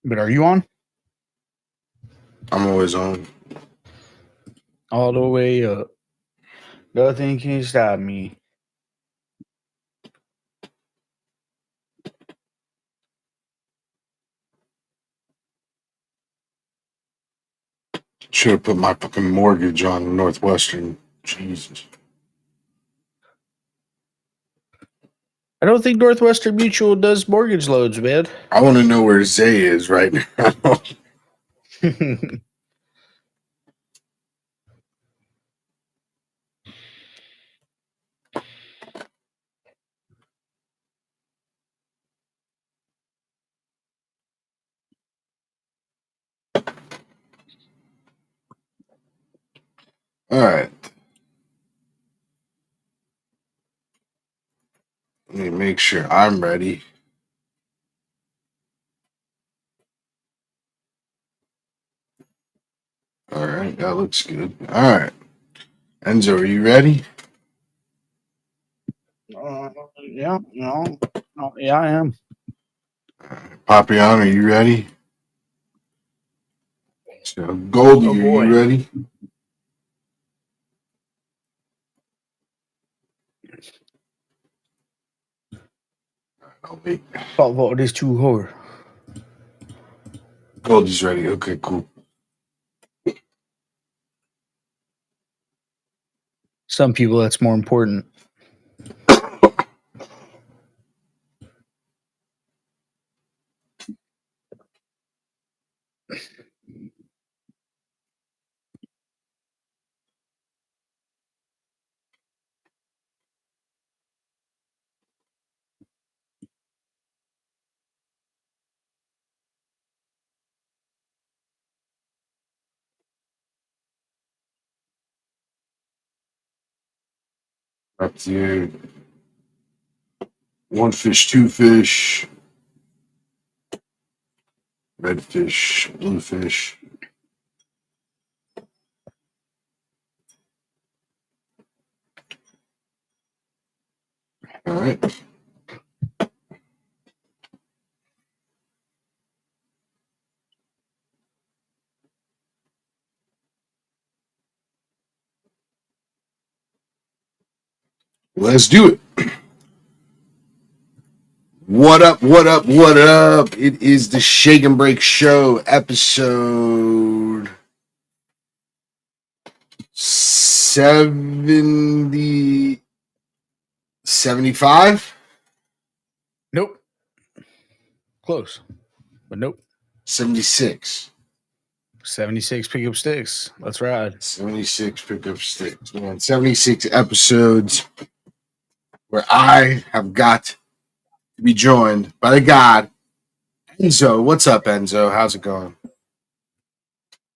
But are you on? I'm always on. All the way up. Nothing can stop me. Should have put my fucking mortgage on Northwestern. Jesus. I don't think Northwestern Mutual does mortgage loans, man. I want to know where Zay is right now. All right. Let me make sure I'm ready. All right. That looks good. All right. Enzo, are you ready? Yeah, no, yeah, I am. Papillon, are you ready? So, Goldie, Oh are boy. you ready? I'll wait. Talk about this too hard. Goldie's ready. Okay, cool. Some people, that's more important. Up to you. One fish, two fish, red fish, blue fish. All right. Let's do it. What up, what up, what up? It is the Shake and Break Show, episode 75? Nope. Close, but nope. 76. 76 pickup sticks. Let's ride. 76 pickup sticks, man. 76 episodes where I have got to be joined by the God, Enzo. What's up, Enzo? How's it going?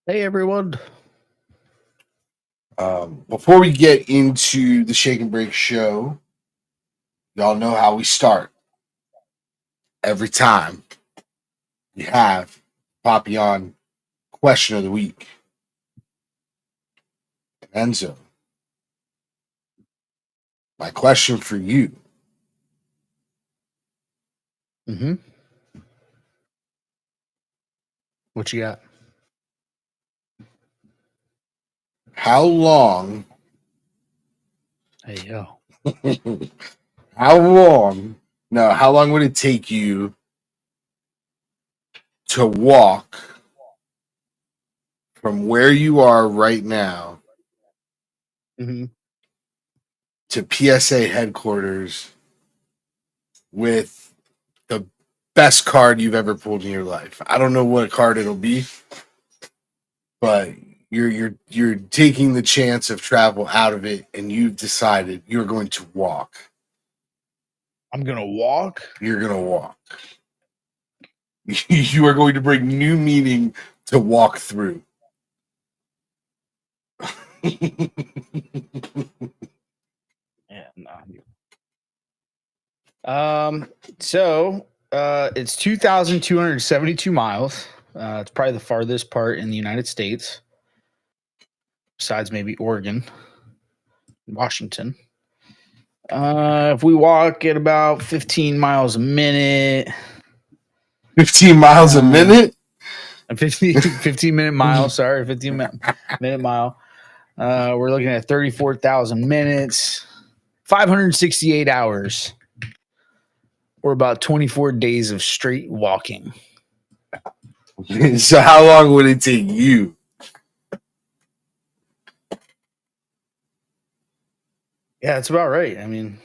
Hey, everyone. Before we get into the Shake and Break Show, y'all know how we start. Every time we have Papillon question of the week. Enzo, my question for you. Mm-hmm. What you got? How long Hey, yo. how long would it take you to walk from where you are right now Mm-hmm. to PSA headquarters with the best card you've ever pulled in your life? I don't know what card it'll be, but you're taking the chance of travel out of it, and you've decided you're going to walk. I'm going to walk. You're going to walk. You are going to bring new meaning to walk through. Yeah, no. It's 2,272 miles. It's probably the farthest part in the United States, besides maybe Oregon, Washington. If we walk at about 15 miles a minute, 15 miles a minute? A 15-minute mile. Sorry, 15-minute mile. We're looking at 34,000 minutes, 568 hours, or about 24 days of straight walking. So how long would it take you? Yeah, that's about right. I mean,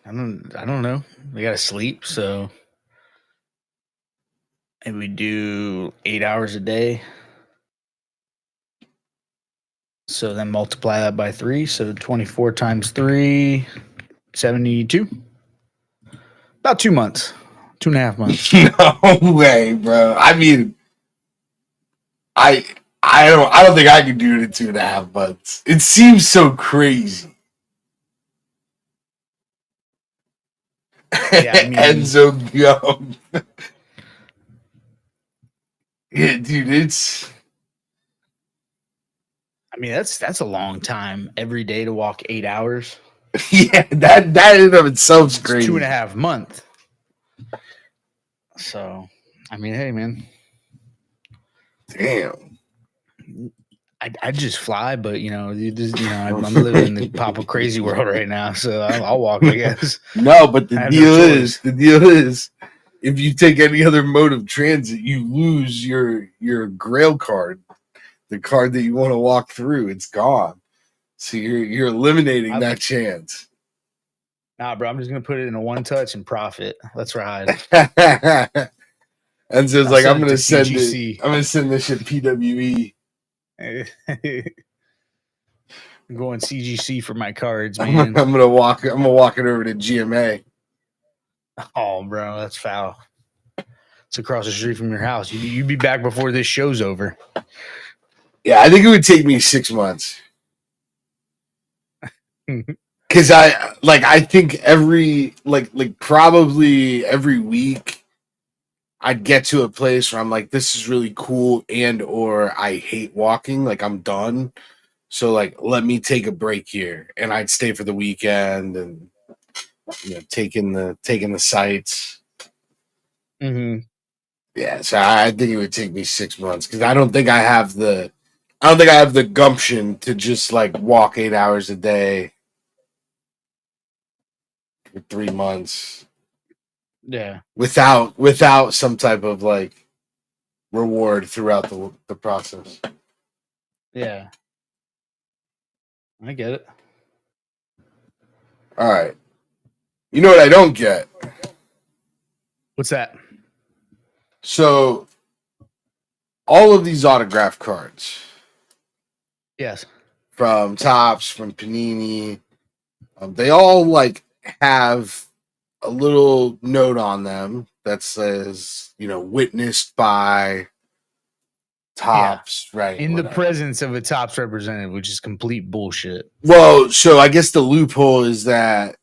I don't know. We gotta sleep, so and we do 8 hours a day. So then multiply that by 3. So 24 times 3, 72. About 2 months. 2.5 months. No way, bro. I mean, I don't think I could do it in 2.5 months. It seems so crazy. Yeah, I mean, Enzo Young. Yeah, dude, it's. I mean, that's a long time every day to walk 8 hours. Yeah, that in and of itself is It's crazy. 2.5 months. So, I mean, hey, man. Damn. I just fly, but I'm living in the Papa crazy world right now, so I'll walk, I guess. No, but I the have no deal is, if you take any other mode of transit, you lose your Grail card, the card that you want to walk through. It's gone, so you're eliminating that chance. Nah, bro, I'm just gonna put it in a one touch and profit. Let's ride. And so it's like, I'm gonna send CGC. it. I'm gonna send this shit PWE. I'm going CGC for my cards, man. I'm gonna walk it over to GMA. Oh, bro, that's foul. It's across the street from your house. You'd be back before this show's over. Yeah, I think it would take me 6 months. Because I think every probably every week I'd get to a place where I'm like, this is really cool, and or I hate walking, like I'm done. So like, let me take a break here, and I'd stay for the weekend and taking the sights. Mm-hmm. Yeah, so I think it would take me 6 months because I don't think I have the gumption to just like walk 8 hours a day for 3 months. Yeah. Without some type of like reward throughout the process. Yeah. I get it. All right. You know what I don't get? What's that? So all of these autograph cards. Yes. From Topps, from Panini, they all like have a little note on them that says, witnessed by Topps, right? In the presence of a Topps representative, which is complete bullshit. Well, so I guess the loophole is that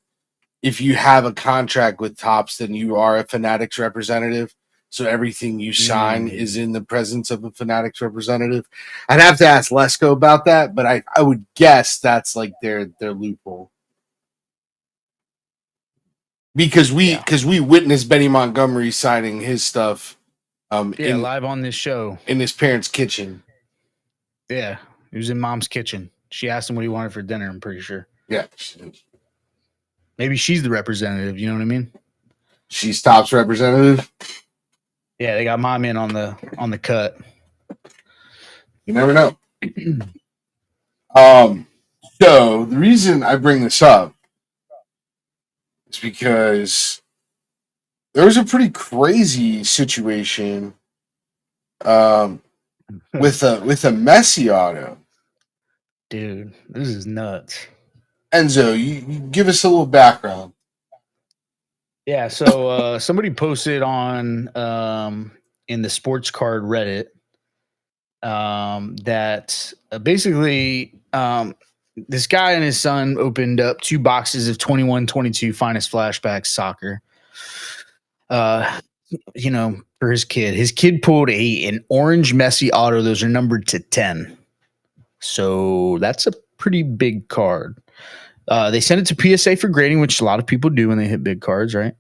if you have a contract with Topps, then you are a Fanatics representative. So everything you sign is in the presence of a Fanatics representative. I'd have to ask Lesko about that, but I would guess that's like their loophole. Because we witnessed Benny Montgomery signing his stuff live on this show. In his parents' kitchen. Yeah. He was in Mom's kitchen. She asked him what he wanted for dinner, I'm pretty sure. Yeah. Maybe she's the representative, you know what I mean? She's Topps representative? Yeah, they got Mom in on the cut. You never know. So the reason I bring this up is because there was a pretty crazy situation with a Messi auto. Dude, this is nuts. Enzo, you give us a little background. Yeah, so somebody posted on in the sports card Reddit that basically this guy and his son opened up 2 boxes of 21-22 Finest Flashbacks soccer. For his kid. His kid pulled an orange Messi auto. Those are numbered to 10. So that's a pretty big card. They sent it to PSA for grading, which a lot of people do when they hit big cards, right?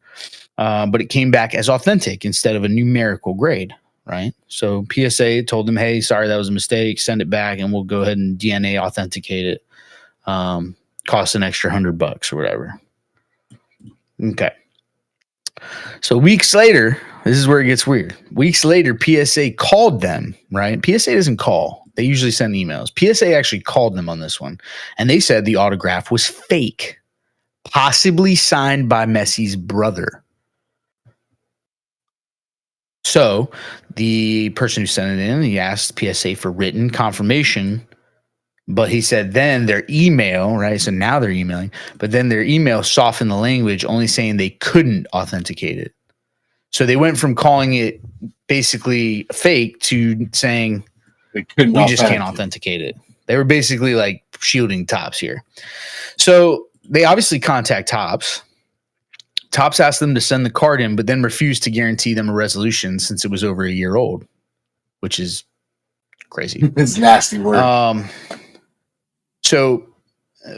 But it came back as authentic instead of a numerical grade. right? So PSA told them, hey, sorry, that was a mistake. Send it back and we'll go ahead and DNA authenticate it. Cost an extra $100 or whatever. Okay. So weeks later, this is where it gets weird. Weeks later, PSA called them, right? PSA doesn't call. They usually send emails. PSA actually called them on this one. And they said the autograph was fake, possibly signed by Messi's brother. So the person who sent it in, he asked PSA for written confirmation, but he said then their email, right? So now they're emailing, but then their email softened the language, only saying they couldn't authenticate it. So they went from calling it basically fake to saying They couldn't we just can't authenticate it. They were basically like shielding Topps here. So they obviously contact Topps. Topps asked them to send the card in, but then refused to guarantee them a resolution since it was over a year old, which is crazy. It's nasty work. So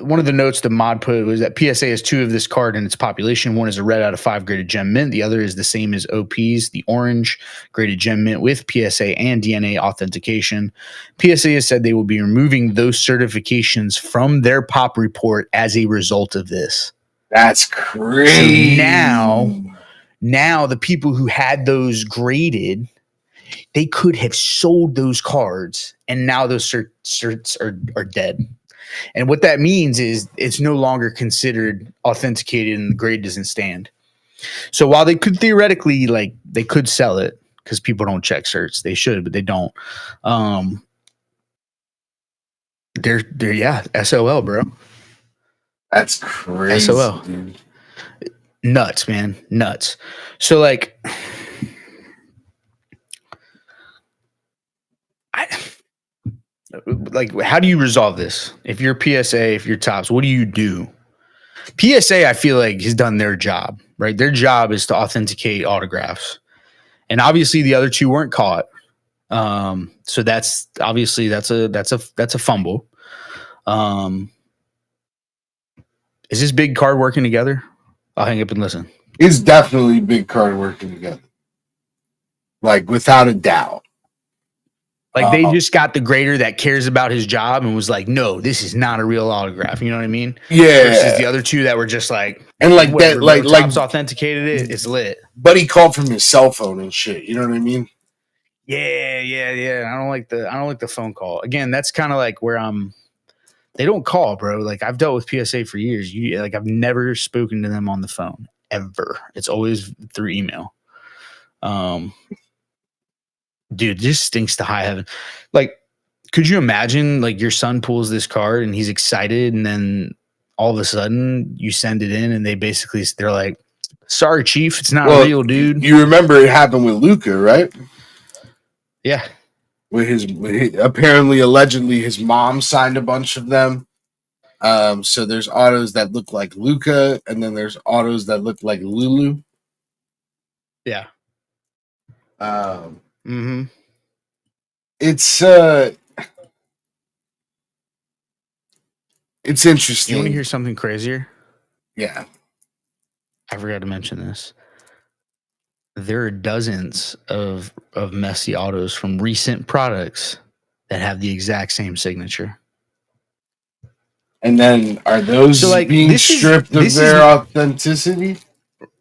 one of the notes the mod put was that PSA has 2 of this card in its population. One is a red out of 5 graded gem mint. The other is the same as OP's, the orange graded gem mint with PSA and DNA authentication. PSA has said they will be removing those certifications from their pop report as a result of this. That's crazy. So now the people who had those graded, they could have sold those cards, and now those certs are dead. And what that means is it's no longer considered authenticated and the grade doesn't stand. So while they could theoretically, like, they could sell it because people don't check certs. They should, but they don't. They're yeah, SOL, bro. That's crazy. SOL. Dude. Nuts, man. Nuts. So like how do you resolve this? If you're PSA, if you're Topps, what do you do? PSA, I feel like, has done their job, right? Their job is to authenticate autographs. And obviously the other 2 weren't caught. So that's obviously that's a fumble. Is this big card working together? I'll hang up and listen. It's definitely big card working together. Like, without a doubt. Like, they just got the grader that cares about his job and was like, no, this is not a real autograph. You know what I mean? Yeah. Versus the other 2 that were just like, and like whatever, that, like Topps authenticated it. It's lit. But he called from his cell phone and shit. You know what I mean? Yeah. I don't like the phone call. Again, that's kind of like where they don't call, bro. Like, I've dealt with PSA for years. I've never spoken to them on the phone ever. It's always through email. Dude, this stinks to high heaven. Like, could you imagine, like, your son pulls this card and he's excited, and then all of a sudden you send it in and they're like, sorry, Chief, it's not real, dude. You remember it happened with Luca, right? Yeah. With his apparently, allegedly, his mom signed a bunch of them. So there's autos that look like Luca, and then there's autos that look like Lulu. Yeah. It's interesting. You want to hear something crazier? Yeah. I forgot to mention this. There are dozens of Messi autos from recent products that have the exact same signature. And then are those being stripped of their authenticity?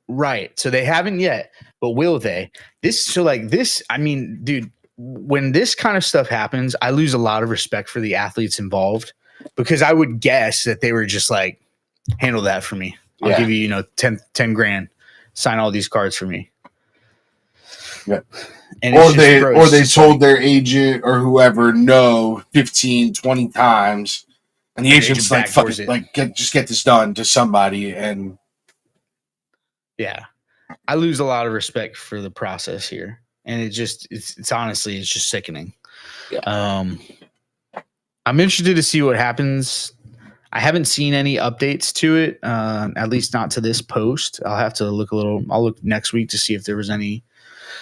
Right. So they haven't yet, but will they? I mean, dude, when this kind of stuff happens, I lose a lot of respect for the athletes involved, because I would guess that they were just like, handle that for me. I'll give you, 10 grand, sign all these cards for me. Yeah. And they told their agent or whoever no 15, 20 times. And the agent's like, fuck it, like, just get this done to somebody. And yeah, I lose a lot of respect for the process here. And it's honestly, it's just sickening. Yeah. I'm interested to see what happens. I haven't seen any updates to it, at least not to this post. I'll look next week to see if there was any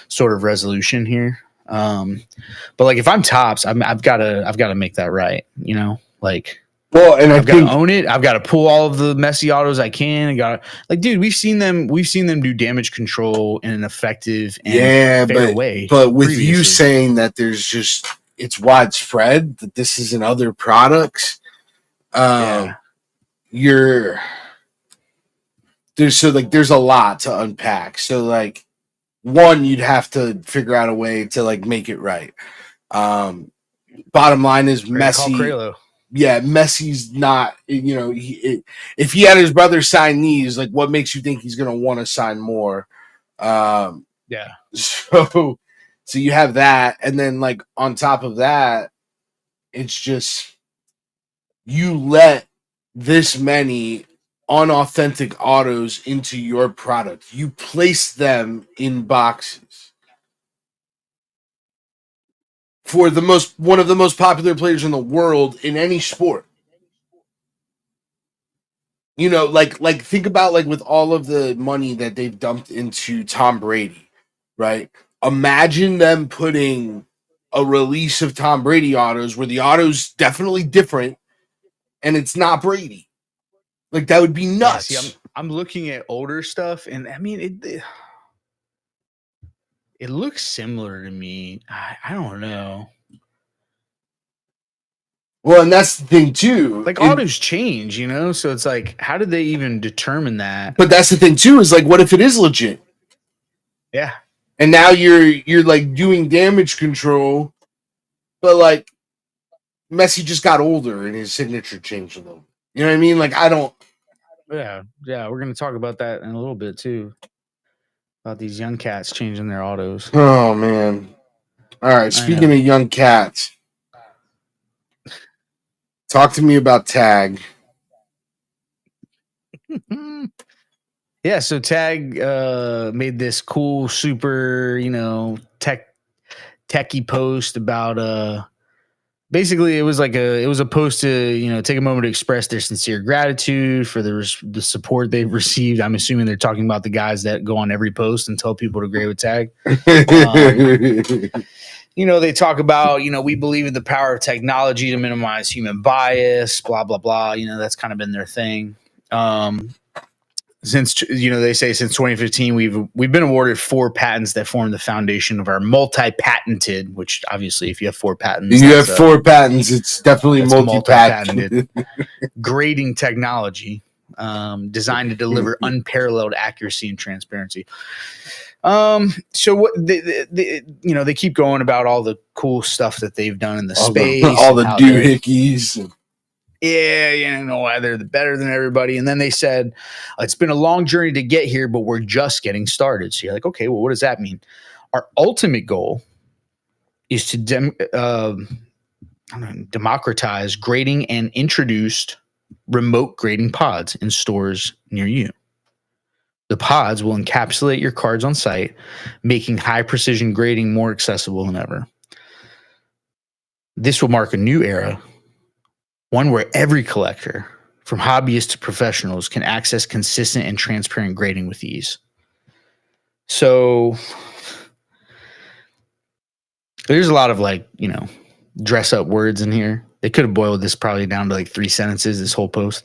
sort of resolution here. But like, if I'm Topps, I've got to make that right. Well, and I I've got to think own it. I've got to pull all of the messy autos I can. I got to, like, dude, we've seen them do damage control in an effective and fair way. but with you previously. saying that it's widespread, that this is in other products, Yeah. there's a lot to unpack. So like, one, you'd have to figure out a way to like make it right. Bottom line is Messi. Yeah, Messi's not, if he had his brother sign these, like, what makes you think he's going to want to sign more? Yeah. So you have that. And then, like, on top of that, it's just you let this many unauthentic autos into your product. You place them in boxes for one of the most popular players in the world in any sport. Like think about like with all of the money that they've dumped into Tom Brady, right? Imagine them putting a release of Tom Brady autos where the auto's definitely different and it's not Brady. Like, that would be nuts. Yeah, see, I'm looking at older stuff, and I mean it looks similar to me. I don't know. Well, and that's the thing too. Like, autos change, so it's like, how did they even determine that? But that's the thing too, is like, what if it is legit? Yeah. And now you're like doing damage control, but like Messi just got older and his signature changed a little. You know what I mean? Like, I don't. Yeah, we're gonna talk about that in a little bit too. About these young cats changing their autos. Oh man! All right. Speaking of young cats, talk to me about Tag. Yeah, so Tag made this cool, super, techie post about basically it was a post to take a moment to express their sincere gratitude for the support they've received. I'm assuming they're talking about the guys that go on every post and tell people to grade with Tag. They talk about, we believe in the power of technology to minimize human bias, blah, blah, blah. That's kind of been their thing. Since they say since 2015 we've been awarded 4 patents that form the foundation of our multi-patented, which obviously if you have 4 patents, you have 4 patents, it's definitely multi-patented grading technology designed to deliver unparalleled accuracy and transparency. So what they keep going about all the cool stuff that they've done in the space, all the doohickeys. Yeah, why they're better than everybody. And then they said, it's been a long journey to get here, but we're just getting started. So you're like, okay, well, what does that mean? Our ultimate goal is to democratize grading and introduced remote grading pods in stores near you. The pods will encapsulate your cards on site, making high precision grading more accessible than ever. This will mark a new era, one where every collector, from hobbyists to professionals, can access consistent and transparent grading with ease. So there's a lot of dress up words in here. They could have boiled this probably down to like 3 sentences, this whole post.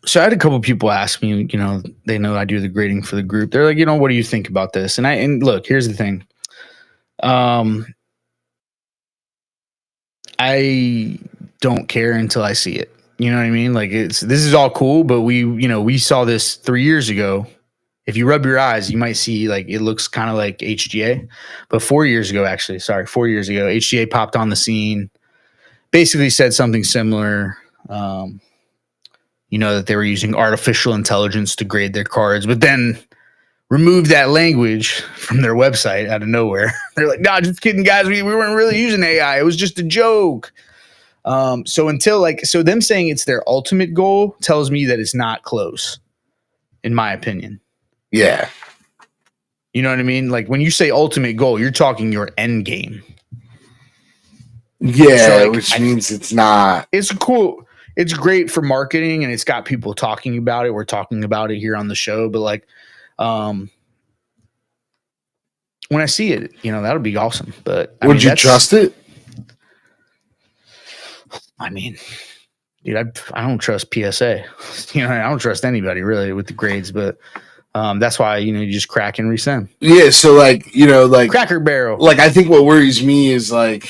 So I had a couple people ask me, they know I do the grading for the group. They're like, what do you think about this? And look, here's the thing. I don't care until I see it. You know what I mean? Like, this is all cool, but we saw this 3 years ago. If you rub your eyes, you might see like it looks kind of like HGA. But 4 years ago, HGA popped on the scene, basically said something similar. That they were using artificial intelligence to grade their cards, but then removed that language from their website out of nowhere. They're like, nah, just kidding, guys. We weren't really using AI. It was just a joke. So them saying it's their ultimate goal tells me that it's not close, in my opinion. Yeah. You know what I mean? Like, when you say ultimate goal, you're talking your end game. Yeah, so which means it's not. It's cool. It's great for marketing, and it's got people talking about it. We're talking about it here on the show, but when I see it, that'll be awesome. But would you trust it? I mean, dude, I don't trust PSA. You know, I don't trust anybody really with the grades, but that's why, you know, you just crack and resend. Yeah, so like, you know, like Cracker Barrel. like I think what worries me is like,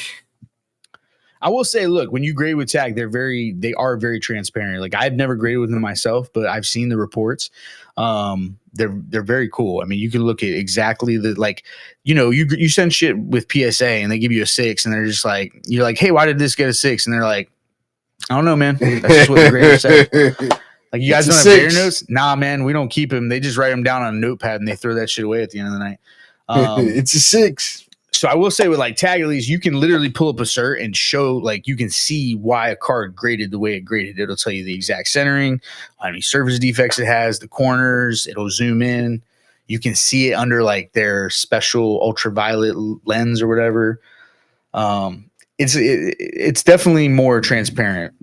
I will say, look, when you grade with Tag, they are very transparent. Like I've never graded with them myself, but I've seen the reports. They're very cool. I mean, you can look at exactly like, you know, you send shit with PSA and they give you a 6 and they're just like, you're like, hey, why did this get a 6? And they're like, I don't know, man. That's just what the grader said. Like, you guys don't have grader notes? Nah, man, we don't keep them. They just write them down on a notepad and they throw that shit away at the end of the night. It's a 6. So I will say with like Tag, at least you can literally pull up a cert and show, like, you can see why a card graded the way it graded. It'll tell you the exact centering, how many surface defects it has, the corners. It'll zoom in. You can see it under like their special ultraviolet lens or whatever. It's definitely more transparent,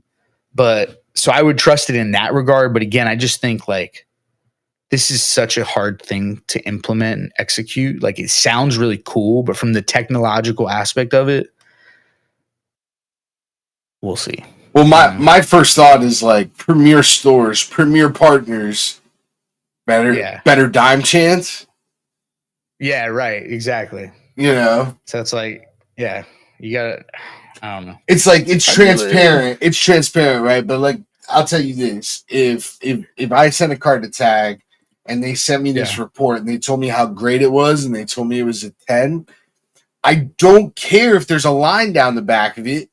but so I would trust it in that regard. But again, I just think like this is such a hard thing to implement and execute. Like it sounds really cool, but from the technological aspect of it, we'll see. Well, my first thought is like premier stores, premier partners, better dime chance. Yeah, right. Exactly. You know, so it's like, yeah, you gotta. I don't know. It's like it's transparent. It's transparent, right? But like, I'll tell you this: if I sent a card to Tag and they sent me this report and they told me how great it was and they told me it was a 10, I don't care if there's a line down the back of it.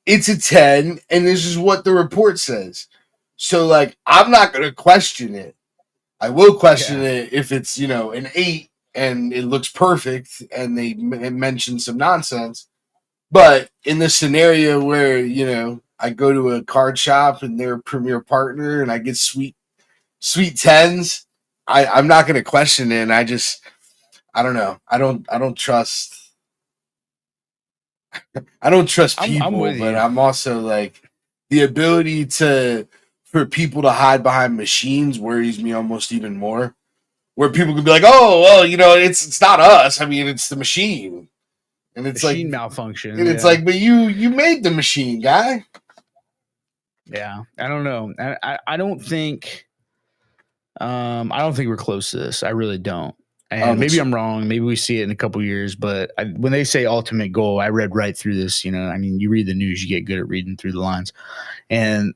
It's a 10, and this is what the report says. So like, I'm not going to question it. I will question it if it's, you know, an 8 and it looks perfect and they mention some nonsense. But in the scenario where, you know, I go to a card shop and they're a premier partner and I get sweet 10s, I'm not going to question it. And I don't know. I don't trust. I don't trust people, but I'm also like the ability for people to hide behind machines worries me almost even more. Where people could be like, "Oh, well, you know, it's not us. I mean, it's the machine." And it's machine like malfunction. And it's like, but you made the machine, guy. Yeah, I don't know. I don't think. I don't think we're close to this. I really don't. And maybe I'm wrong. Maybe we see it in a couple years. But when they say ultimate goal, I read right through this. You know, I mean, you read the news, you get good at reading through the lines. And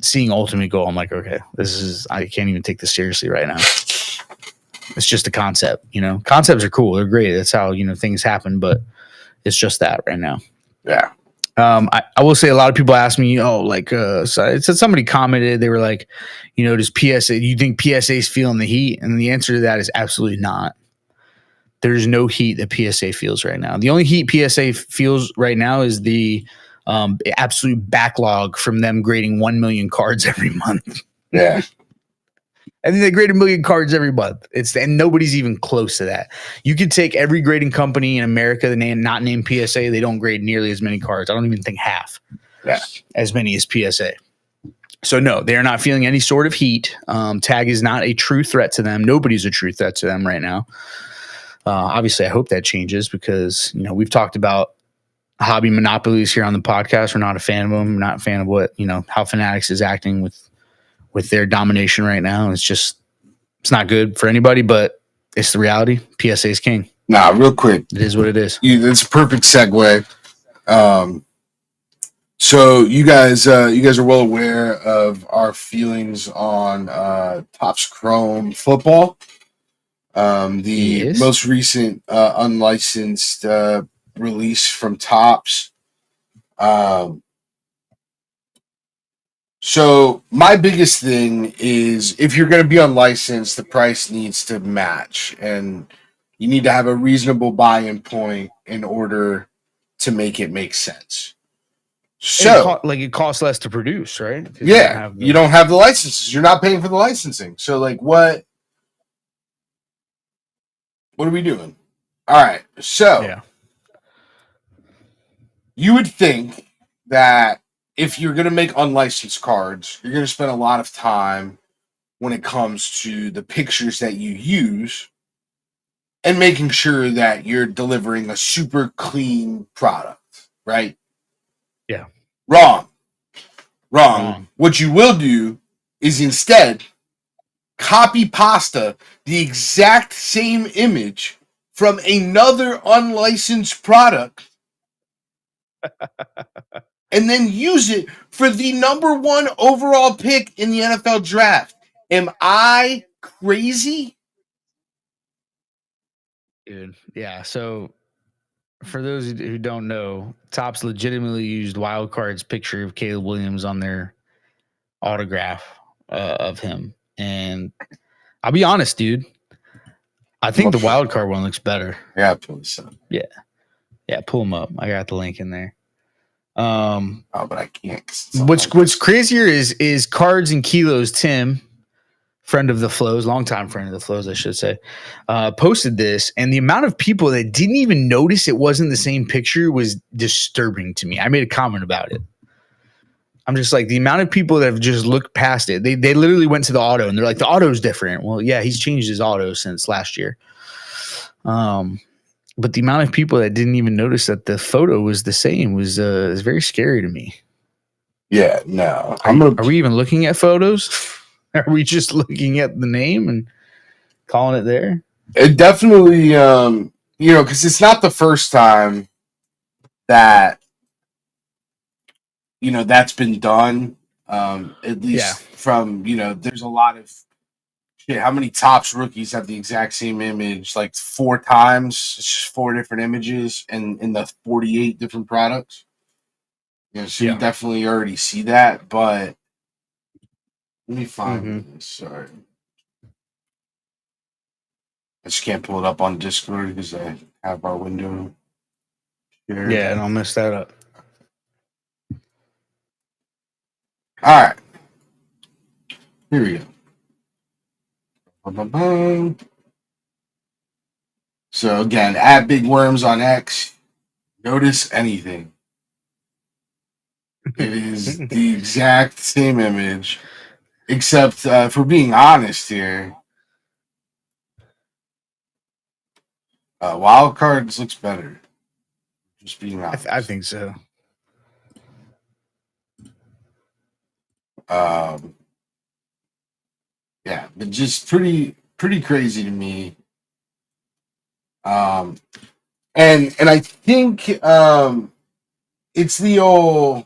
seeing ultimate goal, I'm like, okay, I can't even take this seriously right now. It's just a concept. You know, concepts are cool. They're great. That's how, you know, things happen. But it's just that right now. Yeah. I will say a lot of people ask me, so somebody commented, they were like, you know, do you think PSA is feeling the heat? And the answer to that is absolutely not. There's no heat that PSA feels right now. The only heat PSA feels right now is the absolute backlog from them grading 1 million cards every month. Yeah. I think they grade 1 million cards every month. And nobody's even close to that. You could take every grading company in America, not named PSA, they don't grade nearly as many cards. I don't even think half as many as PSA. So no, they are not feeling any sort of heat. Tag is not a true threat to them. Nobody's a true threat to them right now. Obviously, I hope that changes because, you know, we've talked about hobby monopolies here on the podcast. We're not a fan of them. We're not a fan of what, you know, how Fanatics is acting with their domination right now. It's not good for anybody, but it's the reality. PSA is king. Nah, real quick. It is what it is. It's a perfect segue. So you guys are well aware of our feelings on Topps Chrome football. The most recent unlicensed release from Topps. So my biggest thing is if you're going to be unlicensed, the price needs to match, and you need to have a reasonable buy-in point in order to make it make sense. So, it costs less to produce, right? Yeah, you don't have the licenses. You're not paying for the licensing. So, like, what are we doing? All right. So, you would think that if you're going to make unlicensed cards, you're going to spend a lot of time when it comes to the pictures that you use and making sure that you're delivering a super clean product, right? Yeah. Wrong. Wrong. What you will do is instead copy pasta the exact same image from another unlicensed product and then use it for the number 1 overall pick in the NFL draft. Am I crazy? Dude, yeah. So for those who don't know, Topps legitimately used Wildcard's picture of Caleb Williams on their autograph of him. And I'll be honest, dude. I think the Wildcard one looks better. Yeah, pull this up. Yeah, pull them up. I got the link in there. Oh, but I can't. What's crazier is Cards and Kilos Tim, friend of the Flows, longtime friend of the Flows, I should say, posted this, and the amount of people that didn't even notice it wasn't the same picture was disturbing to me. I made a comment about it. I'm just like, the amount of people that have just looked past it. They literally went to the auto and they're like, the auto's different. Well, yeah, he's changed his auto since last year. But the amount of people that didn't even notice that the photo was the same was very scary to me. Yeah, no. Are we even looking at photos? Are we just looking at the name and calling it there? It definitely, because it's not the first time that, that's been done. At least from, there's a lot of shit. How many Topps rookies have the exact same image? Like 4 times. It's just 4 different images and in the 48 different products. So you definitely already see that, but let me find this. Sorry. I just can't pull it up on Discord because I have our window shared. Yeah, and I'll mess that up. All right. Here we go. Ba-ba-bum. So again, at Big Worms on X, notice anything. It is the exact same image, except if we're being honest here, Wild Cards looks better. Just being honest. I think so. Yeah, but just pretty crazy to me. And I think it's the old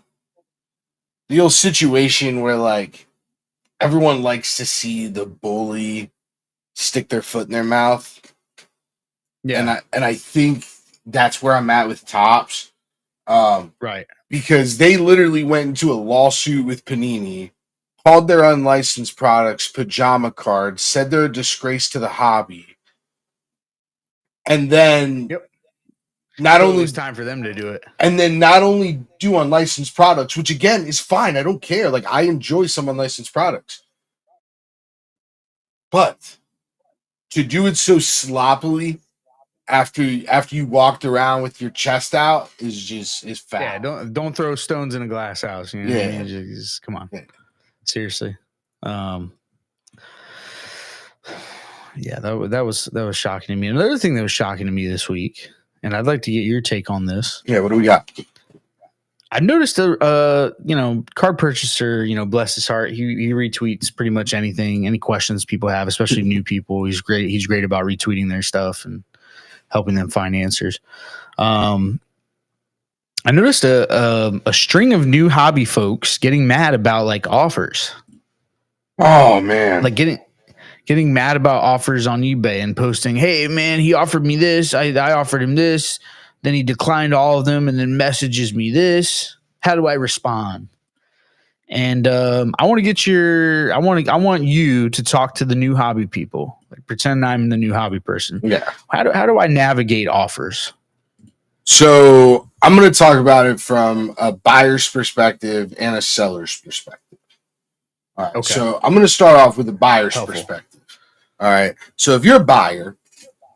situation where like everyone likes to see the bully stick their foot in their mouth. Yeah, and I think that's where I'm at with Topps. Right. Because they literally went into a lawsuit with Panini, called their unlicensed products pajama cards, said they're a disgrace to the hobby. And then not only it's time for them to do it. And then not only do unlicensed products, which again is fine. I don't care. Like I enjoy some unlicensed products. But to do it so sloppily after you walked around with your chest out is foul. Yeah, don't throw stones in a glass house. You know what I mean? Just, come on. Yeah. Seriously. Yeah, that was shocking to me. Another thing that was shocking to me this week, and I'd like to get your take on this. Yeah, what do we got? I noticed card purchaser, bless his heart, he retweets pretty much anything, any questions people have, especially new people. He's great. He's great about retweeting their stuff and helping them find answers. I noticed a string of new hobby folks getting mad about like offers. Oh man. Like getting mad about offers on eBay and posting, "Hey man, he offered me this. I offered him this. Then he declined all of them and then messages me this. How do I respond?" And I want you to talk to the new hobby people. Like pretend I'm the new hobby person. Yeah. How do I navigate offers? So I'm going to talk about it from a buyer's perspective and a seller's perspective. All right. Okay. So I'm going to start off with a buyer's perspective. All right. So if you're a buyer,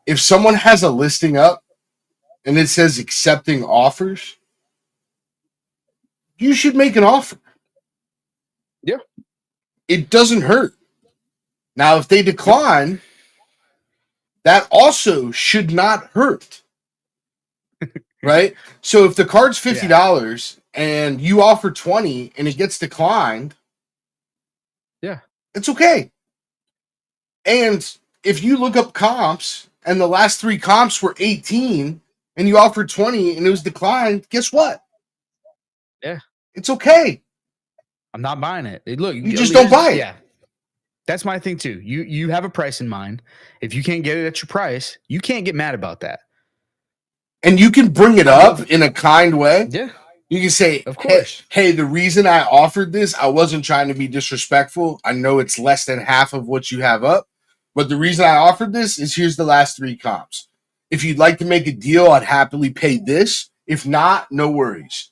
if someone has a listing up and it says accepting offers, you should make an offer. Yeah. It doesn't hurt. Now, if they decline, that also should not hurt. Right? So if the card's $50 and you offer 20 and it gets declined, Yeah. it's okay. And if you look up comps and the last 3 comps were 18 and you offered 20 and it was declined, guess what? Yeah. It's okay. I'm not buying it. Look, You just don't buy it. Yeah. That's my thing too. You have a price in mind. If you can't get it at your price, you can't get mad about that. And you can bring it up in a kind way. Yeah. You can say, Of course. hey, the reason I offered this, I wasn't trying to be disrespectful. I know it's less than half of what you have up, but the reason I offered this is here's the last 3 comps. If you'd like to make a deal, I'd happily pay this. If not, no worries.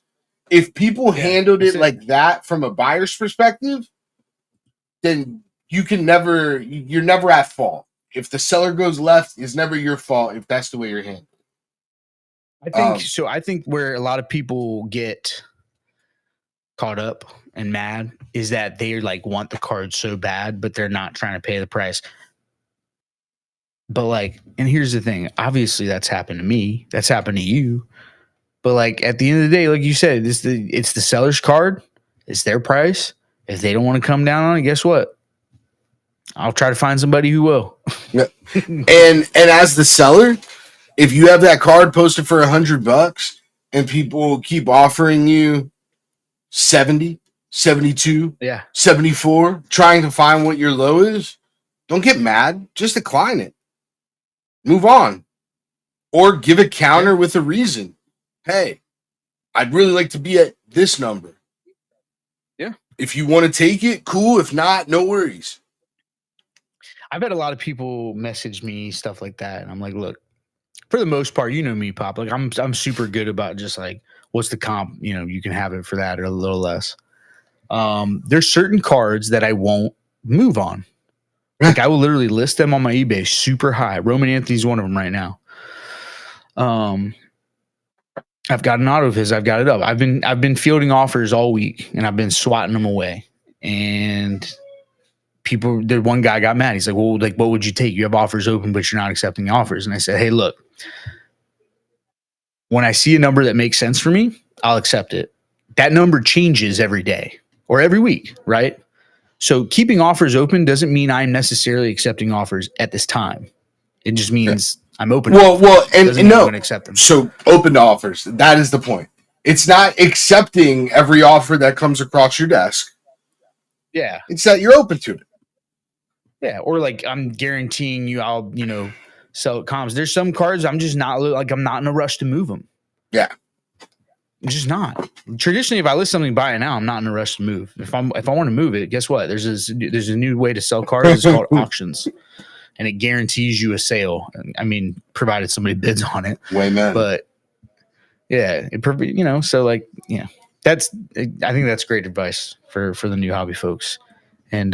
If people handled it like that from a buyer's perspective, then you're never at fault. If the seller goes left, it's never your fault if that's the way you're handled. I think where a lot of people get caught up and mad is that they like want the card so bad, but they're not trying to pay the price. But like, and here's the thing, obviously that's happened to me, that's happened to you. But like at the end of the day, like you said, it's the seller's card, it's their price. If they don't want to come down on it, guess what? I'll try to find somebody who will. Yeah. And as the seller, if you have that card posted for $100 and people keep offering you 70, 72, 74, trying to find what your low is, don't get mad. Just decline it. Move on. Or give a counter with a reason. Hey, I'd really like to be at this number. Yeah. If you want to take it, cool. If not, no worries. I've had a lot of people message me stuff like that, and I'm like, look, for the most part, you know me, Pop. Like I'm super good about just like, what's the comp? You know, you can have it for that or a little less. There's certain cards that I won't move on. Like I will literally list them on my eBay super high. Roman Anthony's one of them right now. I've got an auto of his. I've got it up. I've been fielding offers all week, and I've been swatting them away. And one guy got mad. He's like, well, like, what would you take? You have offers open, but you're not accepting the offers. And I said, hey, look, when I see a number that makes sense for me, I'll accept it. That number changes every day or every week, right? So keeping offers open doesn't mean I'm necessarily accepting offers at this time. It just means I'm open. And no, I'm going to accept them. So open to offers. That is the point. It's not accepting every offer that comes across your desk. Yeah. It's that you're open to it. Yeah. Or like I'm guaranteeing you I'll, sell comms. There's some cards I'm just not like, I'm not in a rush to move them. Yeah. I'm just not. Traditionally, if I list something buy it now, I'm not in a rush to move. If I want to move it, guess what? There's a new way to sell cards. It's called auctions, and it guarantees you a sale. I mean, provided somebody bids on it. Way man. But yeah, so like, yeah, I think that's great advice for the new hobby folks. And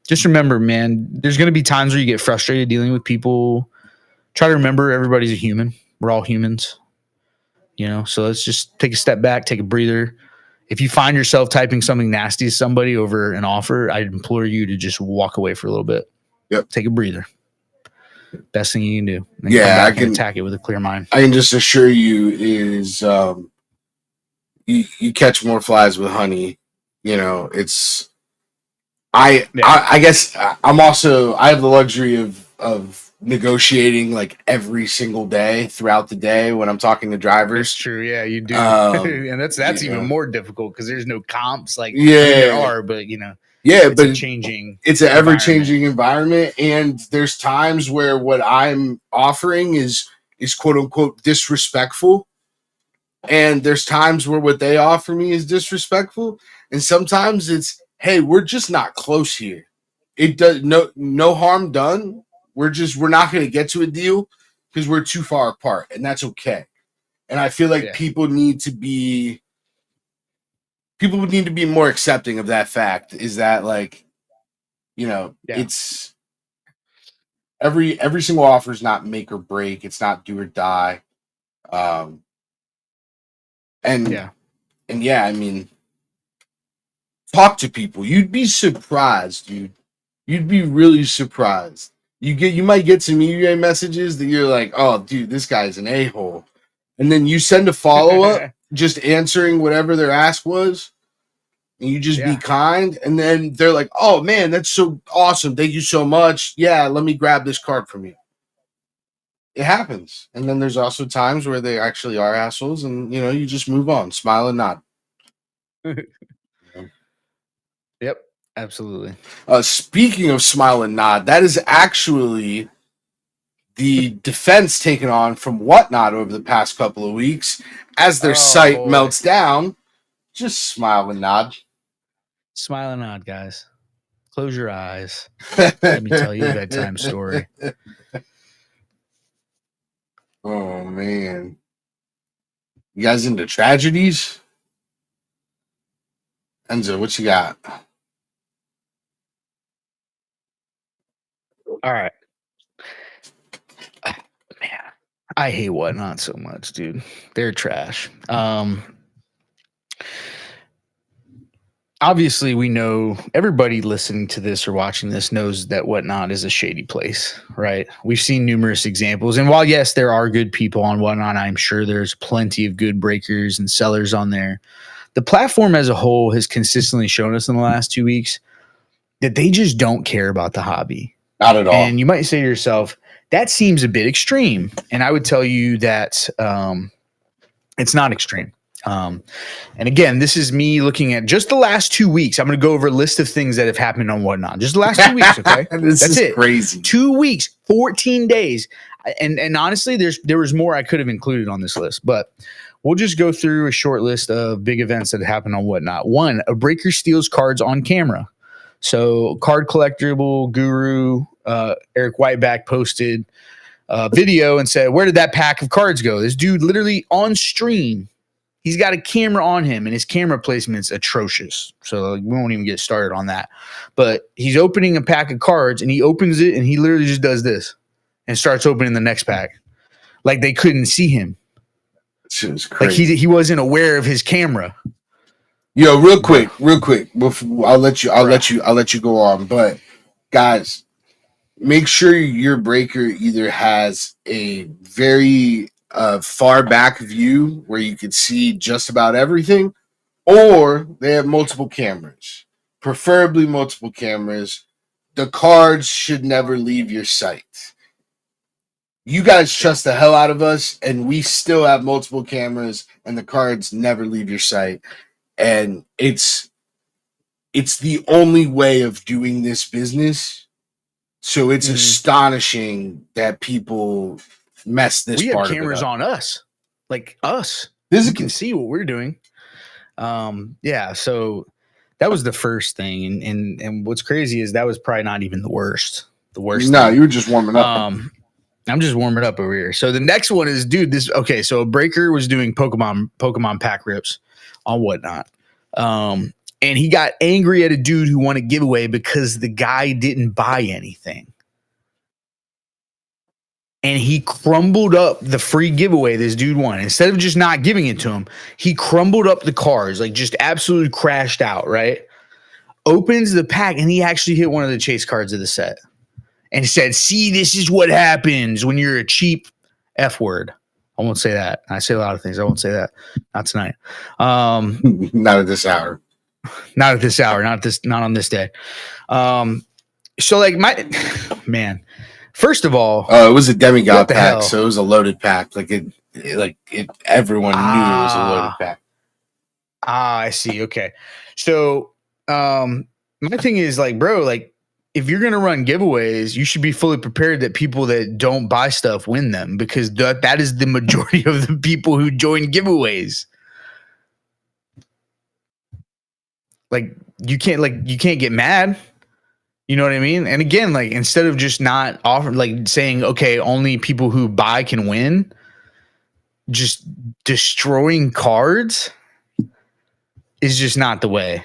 just remember, man, there's going to be times where you get frustrated dealing with people. Try to remember everybody's a human. We're all humans. So let's just take a step back, take a breather. If you find yourself typing something nasty to somebody over an offer, I'd implore you to just walk away for a little bit. Yep. Take a breather. Best thing you can do. Yeah, I can attack it with a clear mind. I can just assure you is you catch more flies with honey. It's I guess I'm also I have the luxury of negotiating like every single day throughout the day when I'm talking to drivers. That's true. Yeah, you do. And that's even more difficult because there's no comps. Like, there are, but it's it's an ever-changing environment. And there's times where what I'm offering is quote unquote disrespectful. And there's times where what they offer me is disrespectful. And sometimes it's, hey, we're just not close here. It does no harm done. We're not going to get to a deal because we're too far apart, and that's okay. And I feel like people need to be more accepting of that fact. Is that like, it's every single offer is not make or break. It's not do or die. I mean, talk to people. You'd be surprised, dude. You'd be really surprised. You might get some messages that you're like, oh, dude, this guy's an a-hole. And then you send a follow-up, just answering whatever their ask was, and you just be Yeah. kind, and then they're like, "Oh man, that's so awesome! Thank you so much. Yeah, let me grab this card from you." It happens, and then there's also times where they actually are assholes, and you just move on, smile and nod. Yep, absolutely. Speaking of smile and nod, that is actually the defense taken on from Whatnot over the past couple of weeks as their Oh, site boy. melts down. Just smile and nod. Smile and nod, guys. Close your eyes. Let me tell you a bedtime story. Oh man, you guys into tragedies? Enzo, what you got? All right. Man, I hate Whatnot so much, dude. They're trash. Obviously, we know everybody listening to this or watching this knows that Whatnot is a shady place, right? We've seen numerous examples. And while, yes, there are good people on Whatnot, I'm sure there's plenty of good breakers and sellers on there. The platform as a whole has consistently shown us in the last 2 weeks that they just don't care about the hobby. Not at all. And you might say to yourself, that seems a bit extreme. And I would tell you that it's not extreme. And again, this is me looking at just the last 2 weeks. I'm going to go over a list of things that have happened on Whatnot. Just the last 2 weeks, okay? That's it. Crazy. 2 weeks, 14 days. And honestly, there was more I could have included on this list, but we'll just go through a short list of big events that happened on Whatnot. One, a breaker steals cards on camera. So card collectible guru Eric Whiteback posted a video and said, "Where did that pack of cards go?" This dude literally on stream, he's got a camera on him and his camera placement's atrocious. So we won't even get started on that. But he's opening a pack of cards and he opens it and he literally just does this and starts opening the next pack. Like they couldn't see him. Shit was crazy. Like he wasn't aware of his camera. Yo, real quick. Before, I'll let you go on. But guys, make sure your breaker either has a very far back view where you can see just about everything, or they have multiple cameras, preferably multiple cameras. The cards should never leave your sight. You guys trust the hell out of us, and we still have multiple cameras, and the cards never leave your sight. And it's the only way of doing this business. So it's astonishing that people mess this. We have part cameras of it up. on us, like us. This You can see what we're doing. Yeah. So that was the first thing, and what's crazy is that was probably not even the worst. The worst. No, thing. you were just warming up. I'm just warming up over here. So the next one is, dude, this okay. So a breaker was doing Pokemon pack rips on Whatnot. And he got angry at a dude who won a giveaway because the guy didn't buy anything. And he crumbled up the free giveaway this dude won. Instead of just not giving it to him, he crumbled up the cards, like just absolutely crashed out, right? Opens the pack, and he actually hit one of the chase cards of the set. And said, "See, this is what happens when you're a cheap F word." I won't say that. I say a lot of things. I won't say that. Not tonight. Not at this hour. Not at this hour. Not on this day. So like man, first of all, it was a demigod pack, hell? so it was a loaded pack. Everyone knew it was a loaded pack. I see. Okay. So my thing is like, bro, like, if you're going to run giveaways, you should be fully prepared that people that don't buy stuff win them, because that is the majority of the people who join giveaways. Like you can't get mad. You know what I mean? And again, like instead of just not offering, like saying, okay, only people who buy can win, just destroying cards is just not the way.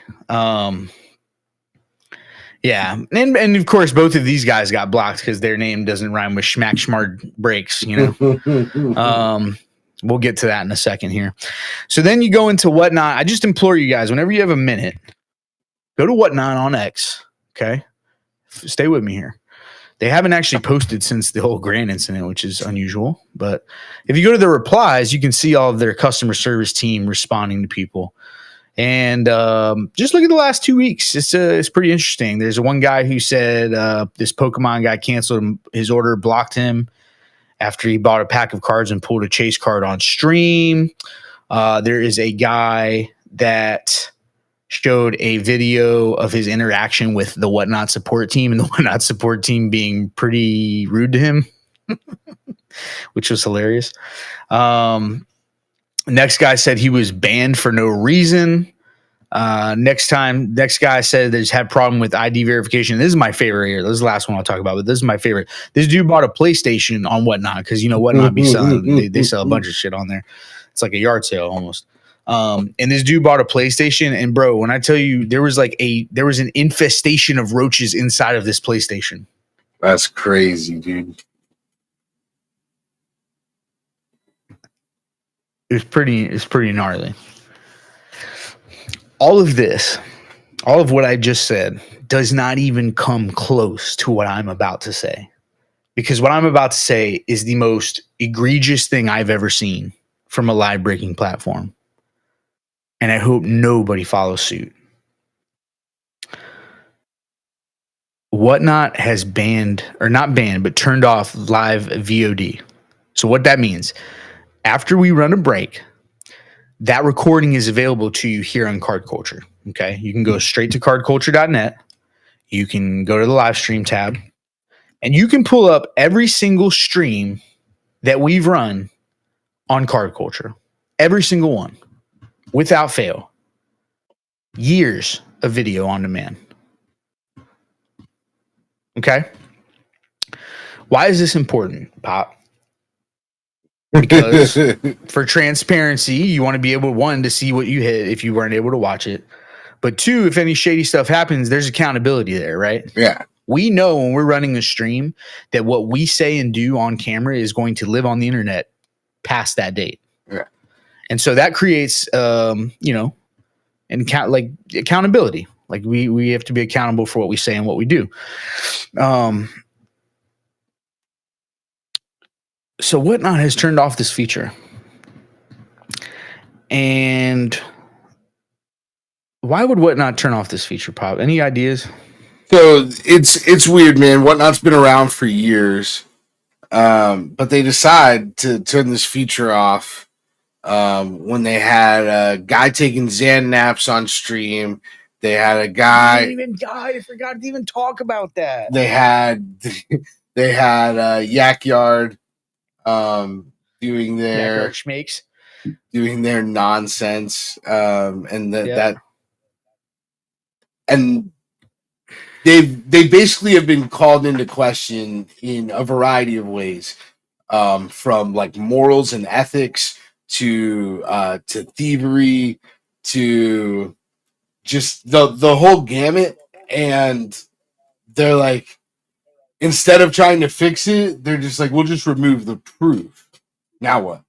Yeah, and of course, both of these guys got blocked because their name doesn't rhyme with Schmack Schmart Breaks. You know, we'll get to that in a second here. So then you go into Whatnot. I just implore you guys, whenever you have a minute, go to Whatnot on X. Okay, stay with me here. They haven't actually posted since the whole Grant incident, which is unusual. But if you go to the replies, you can see all of their customer service team responding to people. And just look at the last 2 weeks. It's pretty interesting. There's one guy who said this Pokemon guy canceled his order, blocked him after he bought a pack of cards and pulled a chase card on stream. There is a guy that showed a video of his interaction with the Whatnot support team, and the Whatnot support team being pretty rude to him, which was hilarious. Next guy said he was banned for no reason. Next guy said they just had a problem with ID verification. This is my favorite here. This is the last one I'll talk about, but this is my favorite. This dude bought a PlayStation on Whatnot because Whatnot be selling. They sell a bunch of shit on there. It's like a yard sale almost. And this dude bought a PlayStation, and bro, when I tell you there was an infestation of roaches inside of this PlayStation. That's crazy, dude. It's pretty gnarly. All of what I just said does not even come close to what I'm about to say. Because what I'm about to say is the most egregious thing I've ever seen from a live breaking platform. And I hope nobody follows suit. Whatnot has turned off live VOD. So what that means, after we run a break, that recording is available to you here on Card Culture. Okay. You can go straight to cardculture.net. You can go to the live stream tab, and you can pull up every single stream that we've run on Card Culture. Every single one, without fail. Years of video on demand. Okay. Why is this important, Pop? Because for transparency, you want to be able, one, to see what you hit if you weren't able to watch it. But two, if any shady stuff happens, there's accountability there, right? Yeah. We know when we're running a stream that what we say and do on camera is going to live on the internet past that date. Yeah. And so that creates, accountability. Like we have to be accountable for what we say and what we do. So Whatnot has turned off this feature. And why would Whatnot turn off this feature, Pop? Any ideas? So it's weird, man. Whatnot's been around for years. But they decide to turn this feature off when they had a guy taking Xan naps on stream. They had a guy. I forgot to even talk about that. They had Yak Yard doing their schmakes, doing their nonsense, and they basically have been called into question in a variety of ways, from like morals and ethics to thievery to just the whole gamut. And they're like, instead of trying to fix it, they're just like, we'll just remove the proof. Now what?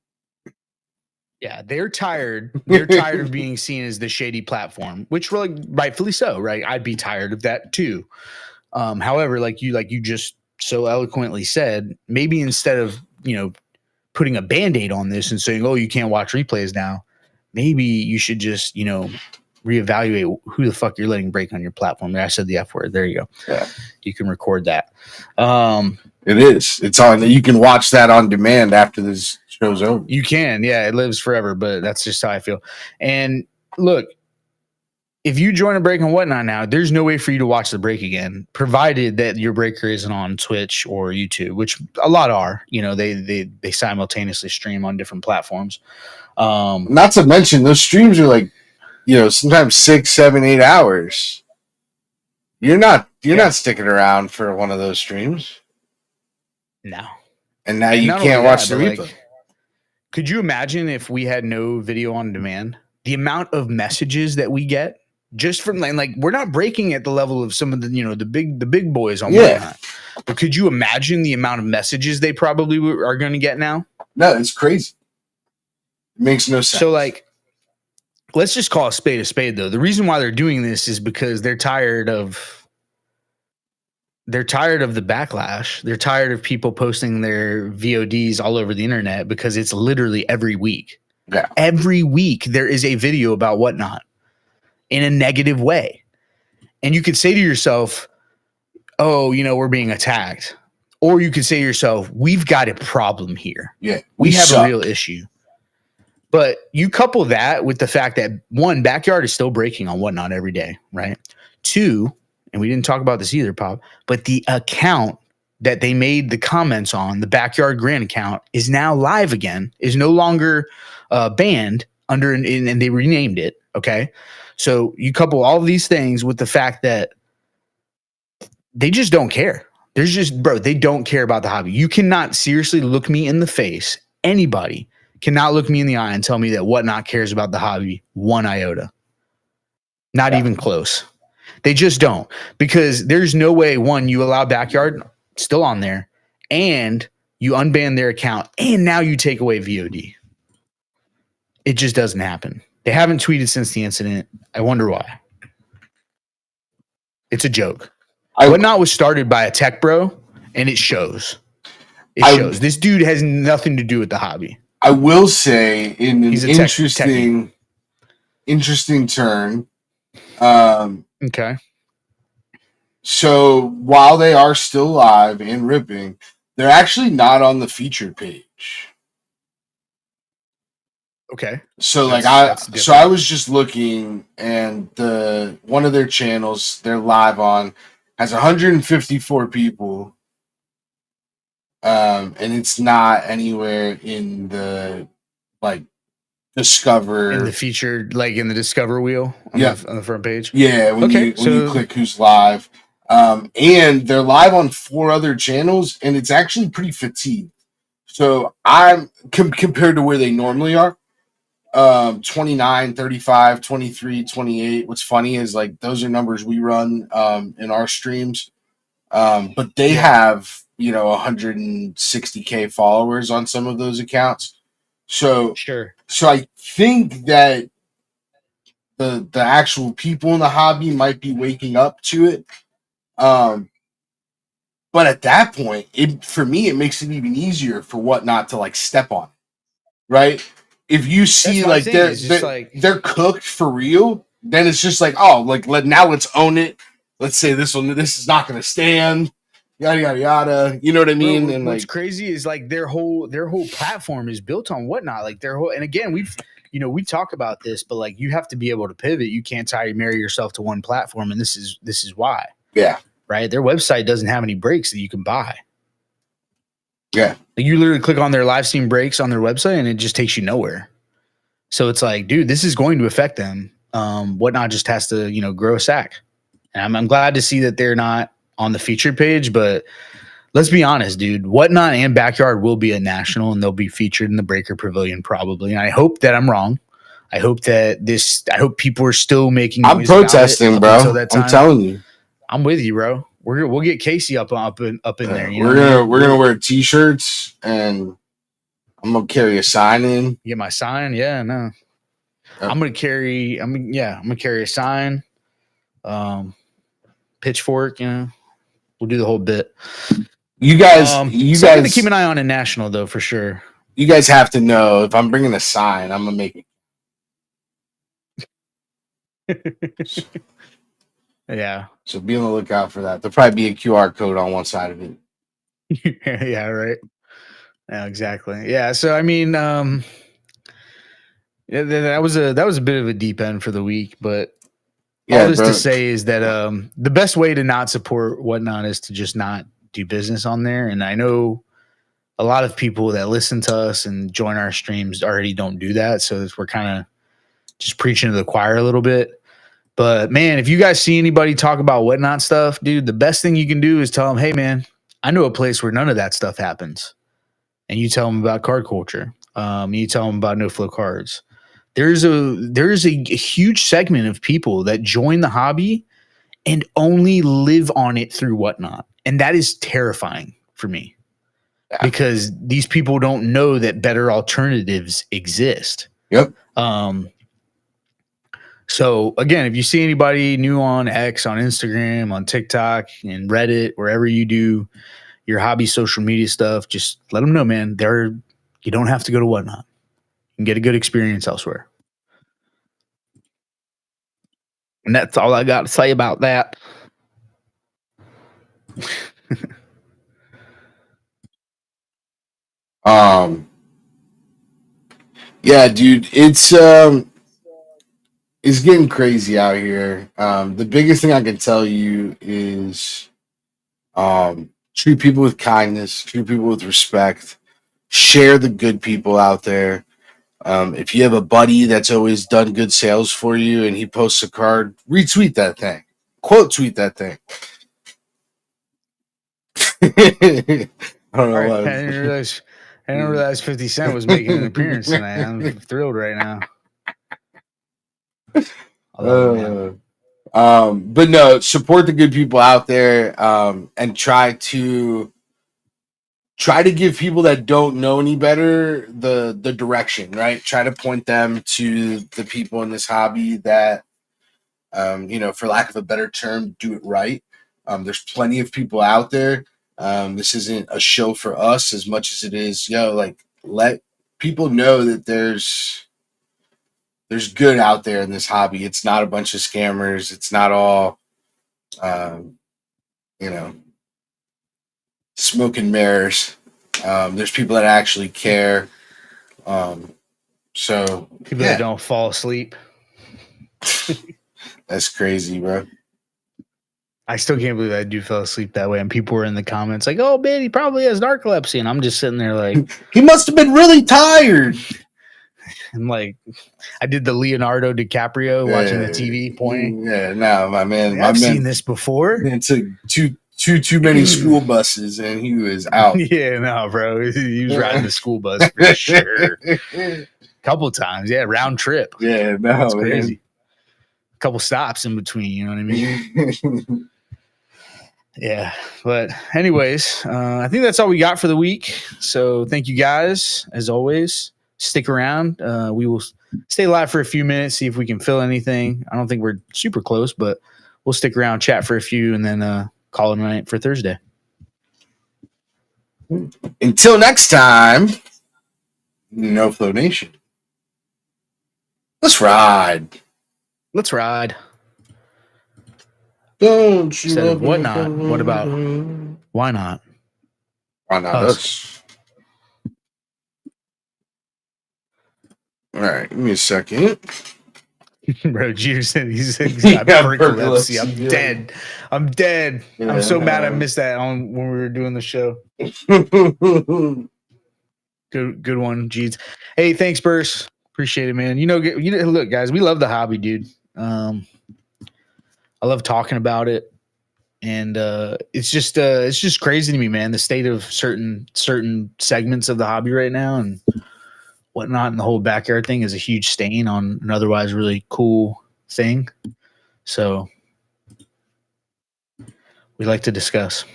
Yeah, they're tired. They're tired of being seen as the shady platform, which rightfully so, right? I'd be tired of that too. However, like you just so eloquently said, maybe instead of putting a Band-Aid on this and saying, oh, you can't watch replays now, maybe you should just reevaluate who the fuck you're letting break on your platform. There, I said the F word. There you go. Yeah, you can record that. It is. It's on. You can watch that on demand after this show's over. You can. Yeah, it lives forever. But that's just how I feel. And look, if you join a break and Whatnot now, there's no way for you to watch the break again, provided that your breaker isn't on Twitch or YouTube, which a lot are. They simultaneously stream on different platforms. Not to mention those streams are like, sometimes 6, 7, 8 hours. You're not sticking around for one of those streams. No. And now you can't watch the replay. Could you imagine if we had no video on demand? The amount of messages that we get just from like we're not breaking at the level of some of the the big boys on Whatnot. But could you imagine the amount of messages they probably are going to get now? No, it's crazy. It makes no sense. So let's just call a spade though. The reason why they're doing this is because they're tired of they're tired of the backlash. They're tired of people posting their VODs all over the internet because it's literally every week. Yeah. Every week there is a video about Whatnot in a negative way. And you could say to yourself, oh, we're being attacked. Or you could say to yourself, we've got a problem here. Yeah. We have suck. a real issue. But you couple that with the fact that, one, Backyard is still breaking on Whatnot every day, right? Two, and we didn't talk about this either, Pop, but the account that they made the comments on, the Backyard Grant account, is now live again, is no longer banned under, and they renamed it, okay? So you couple all of these things with the fact that they just don't care. There's just, bro, they don't care about the hobby. You cannot seriously look me in the face. Anybody cannot look me in the eye and tell me that Whatnot cares about the hobby one iota. Not even close. They just don't. Because there's no way, one, you allow Backyard still on there, and you unban their account, and now you take away VOD. It just doesn't happen. They haven't tweeted since the incident. I wonder why. It's a joke. Whatnot was started by a tech bro, and it shows. It shows. This dude has nothing to do with the hobby. I will say, in an techie. interesting turn. Okay. So while they are still live and ripping, they're actually not on the featured page. Okay. So I was just looking, and one of their channels they're live on has 154 people. And it's not anywhere in the Discover, in the featured, in the Discover wheel on the front page. Yeah, when you click who's live. And they're live on 4 other channels, and it's actually pretty fatigued. So I'm compared to where they normally are. 29, 35, 23, 28. What's funny is those are numbers we run in our streams. But they have 160K followers on some of those accounts. So sure. So I think that the actual people in the hobby might be waking up to it. But at that point, for me, it makes it even easier for Whatnot to step on it, right? If you see they're cooked for real, then it's just now let's own it. Let's say this is not going to stand. Yada yada yada. You know what I mean? Bro, and what's crazy is their whole platform is built on Whatnot. And again, we talk about this, but you have to be able to pivot. You can't marry yourself to one platform, and this is why. Yeah. Right. Their website doesn't have any breaks that you can buy. Yeah. You literally click on their live stream breaks on their website, and it just takes you nowhere. So it's dude, this is going to affect them. Whatnot just has to grow a sack, and I'm glad to see that they're not on the featured page, but let's be honest, dude. Whatnot and Backyard will be a national, and they'll be featured in the Breaker Pavilion probably. And I hope that I'm wrong. I hope people are still making. I'm protesting, bro. I'm telling you. I'm with you, bro. We'll get Casey up in there. We're gonna wear t-shirts, and I'm gonna carry a sign in. Get my sign, yeah. No, I'm gonna carry a sign, pitchfork. We'll do the whole bit. You guys gotta keep an eye on a national though, for sure. You guys have to know if I'm bringing a sign, I'm gonna make it. Yeah. So be on the lookout for that. There'll probably be a QR code on one side of it. Yeah. Right. Yeah. Exactly. Yeah. So I mean, that was a bit of a deep end for the week, but. All this to say is that the best way to not support Whatnot is to just not do business on there. And I know a lot of people that listen to us and join our streams already don't do that. So we're kind of just preaching to the choir a little bit. But, man, if you guys see anybody talk about Whatnot stuff, dude, the best thing you can do is tell them, hey, man, I know a place where none of that stuff happens. And you tell them about card culture. You tell them about no-flow cards. There's a huge segment of people that join the hobby and only live on it through Whatnot. And that is terrifying for me because these people don't know that better alternatives exist. Yep. So again, if you see anybody new on X, on Instagram, on TikTok, and Reddit, wherever you do your hobby social media stuff, just let them know, man. You don't have to go to Whatnot. You can get a good experience elsewhere. And that's all I got to say about that. Yeah, dude, it's getting crazy out here. The biggest thing I can tell you is treat people with kindness, treat people with respect, share the good people out there. If you have a buddy that's always done good sales for you and he posts a card, retweet that thing, quote tweet that thing. I don't know All right, why. I didn't realize 50 Cent was making an appearance tonight. I'm thrilled right now. I love it, man. But no, support the good people out there, and try to give people that don't know any better the direction, right? Try to point them to the people in this hobby that, for lack of a better term, do it right. There's plenty of people out there. This isn't a show for us as much as it is, like, let people know that there's good out there in this hobby. It's not a bunch of scammers. It's not all, you know, smoke and mirrors. There's people that actually care. So People that don't fall asleep. That's crazy, bro. I still can't believe that dude fell asleep that way. And people were in the comments like, "Oh man, he probably has narcolepsy." And I'm just sitting there like, he must have been really tired. And like, I did the Leonardo DiCaprio watching the TV pointing. Yeah, no, my man. I've seen this before. It took too many school buses, and he was out. Yeah, no, bro. He was riding the school bus for sure. Couple times, yeah, round trip. Yeah, no, that's crazy. Man. Couple stops in between, you know what I mean? Yeah, but anyways, I think that's all we got for the week. So thank you guys, as always. Stick around. We will stay live for a few minutes, see if we can fill anything. I don't think we're super close, but we'll stick around, chat for a few, and then call it a night for Thursday. Until next time, No Flow Nation. Let's ride. Let's ride. Don't you Instead of Whatnot, what about why not? Why not us? All right, give me a second. Bro, Jeter said he's got narcolepsy. I'm dead. Yeah, I'm so mad I missed that on when we were doing the show. Good one, Jeets. Hey, thanks, Burst. Appreciate it, man. Look, guys, we love the hobby, dude. I love talking about it. And it's just crazy to me, man, the state of certain segments of the hobby right now and Whatnot, and the whole backyard thing is a huge stain on an otherwise really cool thing. So we like to discuss.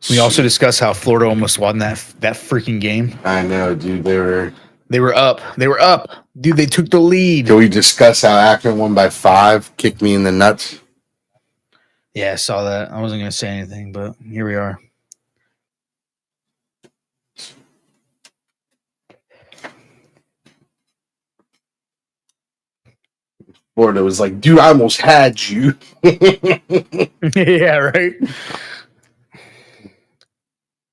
We also discuss how Florida almost won that freaking game. I know, dude. They were up. Dude, they took the lead. Can we discuss how Akron won by 5? Kicked me in the nuts. Yeah, I saw that. I wasn't going to say anything, but here we are. Florida was like, dude, I almost had you. Yeah, right.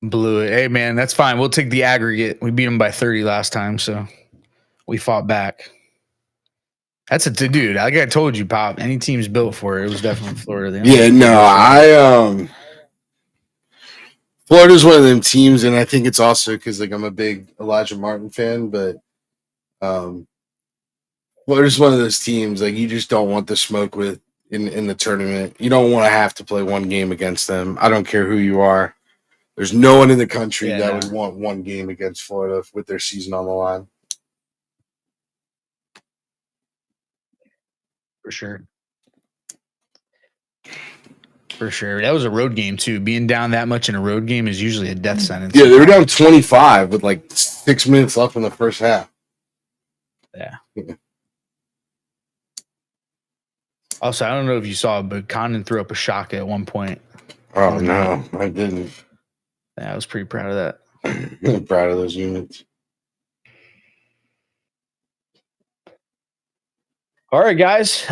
Blew it. Hey, man, that's fine. We'll take the aggregate. We beat them by 30 last time, so we fought back. That's dude. Like I told you, Pop. Any team's built for it. It was definitely Florida. Yeah, no, Florida's one of them teams, and I think it's also because like I'm a big Elijah Martin fan, but Florida's one of those teams like you just don't want the smoke with in the tournament. You don't want to have to play one game against them. I don't care who you are. There's no one in the country that would want one game against Florida with their season on the line. For sure. For sure. That was a road game too. Being down that much in a road game is usually a death sentence. Yeah, they were down 25 with like 6 minutes left in the first half. Yeah. Also, I don't know if you saw, but Condon threw up a shock at one point. Oh no, I didn't. Yeah, I was pretty proud of that. I'm proud of those units. All right, guys.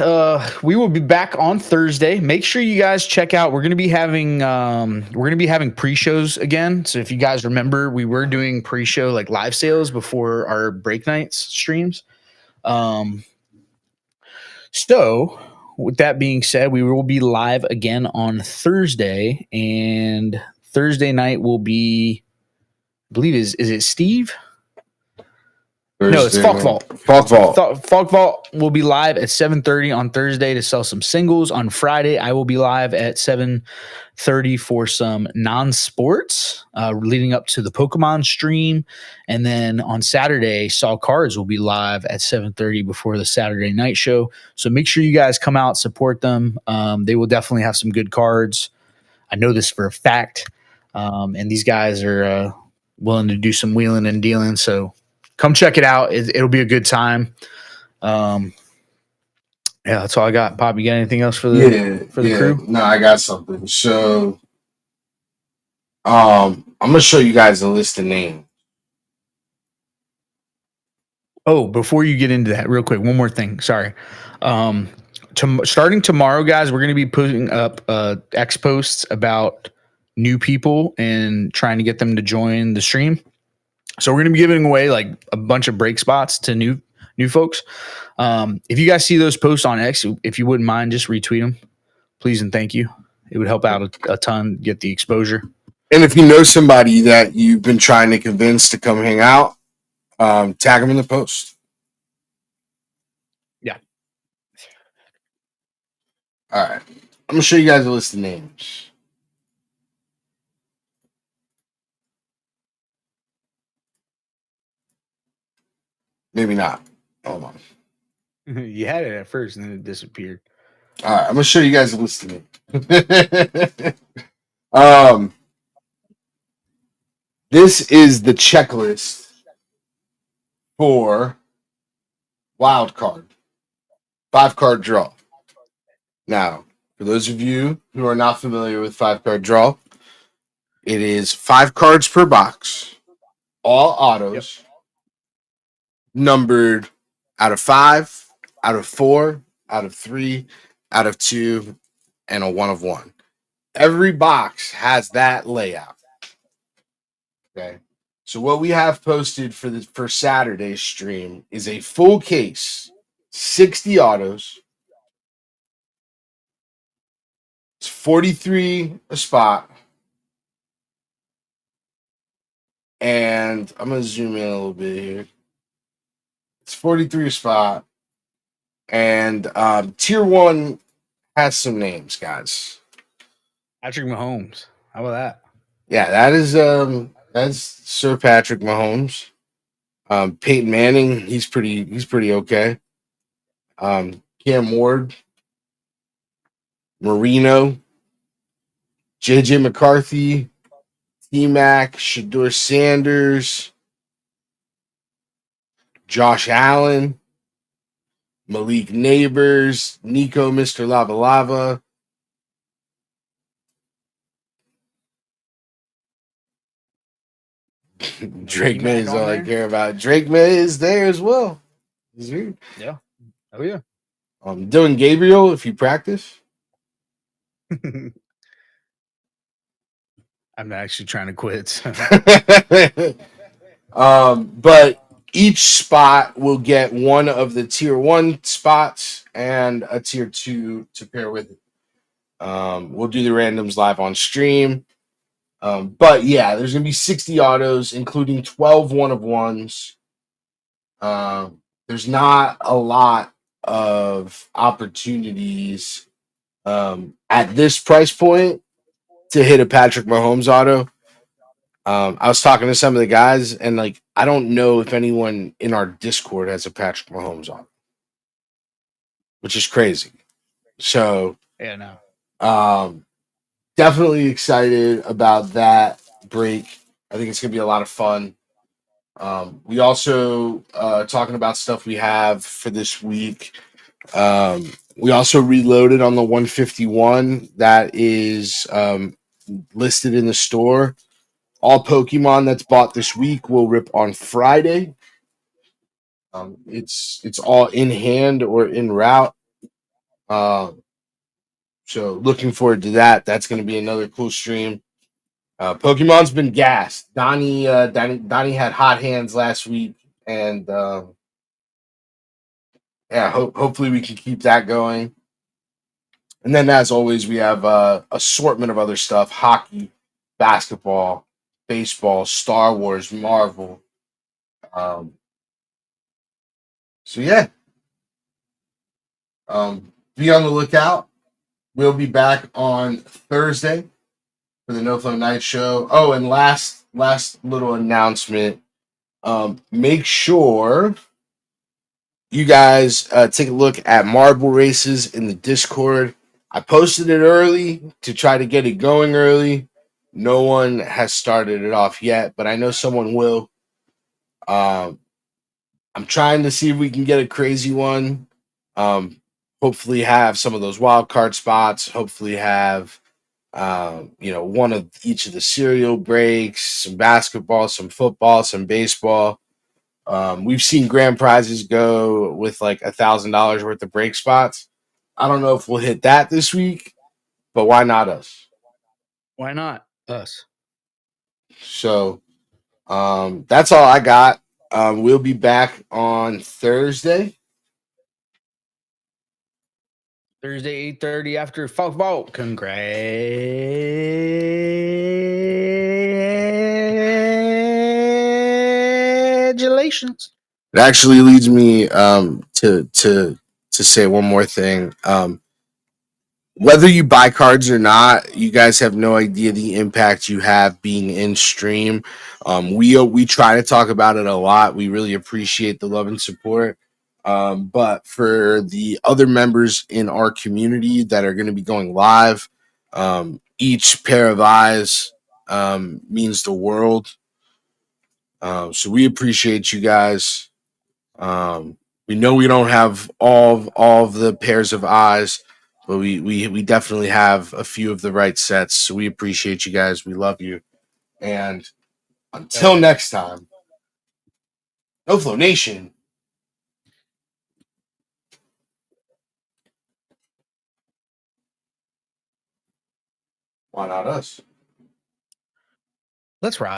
We will be back on Thursday. Make sure you guys check out. We're gonna be having pre-shows again. So if you guys remember, we were doing pre-show like live sales before our break nights streams. So with that being said, we will be live again on Thursday, and Thursday night will be, I believe is it Steve? No, it's Falk Vault. Falk Vault. Falk Vault will be live at 7:30 on Thursday to sell some singles. On Friday, I will be live at 7:30 for some non-sports, leading up to the Pokemon stream. And then on Saturday, Saw Cards will be live at 7:30 before the Saturday night show. So make sure you guys come out, support them. They will definitely have some good cards. I know this for a fact. And these guys are willing to do some wheeling and dealing. So come check it out. It'll be a good time. Yeah, that's all I got. Pop, you got anything else for the crew? No, I got something. So, I'm gonna show you guys a list of names. Oh, before you get into that, real quick, one more thing. Sorry. Starting tomorrow, guys, we're going to be putting up X posts about new people and trying to get them to join the stream. So we're going to be giving away like a bunch of break spots to new folks. If you guys see those posts on X, if you wouldn't mind, just retweet them, please and thank you. It would help out a ton, get the exposure. And if you know somebody that you've been trying to convince to come hang out, tag them in the post. Yeah. All right. I'm going to show you guys a list of names. Maybe not. Hold on. You had it at first and then it disappeared. All right. I'm going to show you guys a list of names. This is the checklist for wild card, 5-card draw. Now, for those of you who are not familiar with 5-card draw, it is 5 cards per box, all autos, numbered out of 5, out of 4, out of 3, out of 2, and a 1 of 1. Every box has that layout. Okay. So what we have posted for Saturday's stream is a full case, 60 autos. It's 43 a spot. And I'm going to zoom in a little bit here. It's 43 a spot. And tier 1 has some names, guys. Patrick Mahomes. How about that? Yeah, that's Sir Patrick Mahomes. Peyton Manning, he's pretty okay. Cam Ward, Marino, JJ McCarthy, T-Mac, Shedeur Sanders, Josh Allen, Malik Neighbors, Nico Mr. Lava Lava, Drake May is all I care about. Drake May is there as well. He's here. Yeah. Oh yeah. Dylan Gabriel, if you practice. I'm actually trying to quit. But each spot will get one of the tier 1 spots and a tier 2 to pair with it. We'll do the randoms live on stream. But yeah, there's going to be 60 autos, including 12 1 of 1s. There's not a lot of opportunities at this price point to hit a Patrick Mahomes auto. I was talking to some of the guys, and like, I don't know if anyone in our Discord has a Patrick Mahomes auto, which is crazy. So, yeah, no. definitely excited about that break. I think it's gonna be a lot of fun. We also talking about stuff we have for this week. We also reloaded on the 151 that is listed in the store. All Pokemon that's bought this week will rip on Friday. It's all in hand or in route. So looking forward to that. That's going to be another cool stream. Pokemon's been gassed. Donnie had hot hands last week, and yeah, hopefully we can keep that going. And then, as always, we have assortment of other stuff: hockey, basketball, baseball, Star Wars, Marvel. Um, so yeah, be on the lookout. We'll be back on Thursday for the No Flow Night Show. Oh, and last little announcement. Make sure you guys take a look at Marble Races in the Discord. I posted it early to try to get it going early. No one has started it off yet, but I know someone will. Um, I'm trying to see if we can get a crazy one. Um, hopefully, have some of those wild card spots. Hopefully, have one of each of the cereal breaks, some basketball, some football, some baseball. We've seen grand prizes go with like $1,000 worth of break spots. I don't know if we'll hit that this week, but why not us? Why not us? So that's all I got. We'll be back on Thursday. Thursday, 8:30 after football. Congratulations. It actually leads me to say one more thing. Whether you buy cards or not, you guys have no idea the impact you have being in stream. We try to talk about it a lot. We really appreciate the love and support. But for the other members in our community that are going to be going live, each pair of eyes means the world. So we appreciate you guys. We know we don't have all of the pairs of eyes, but we definitely have a few of the right sets. So we appreciate you guys. We love you. And until next time, No Flow Nation. Why not us? Let's ride.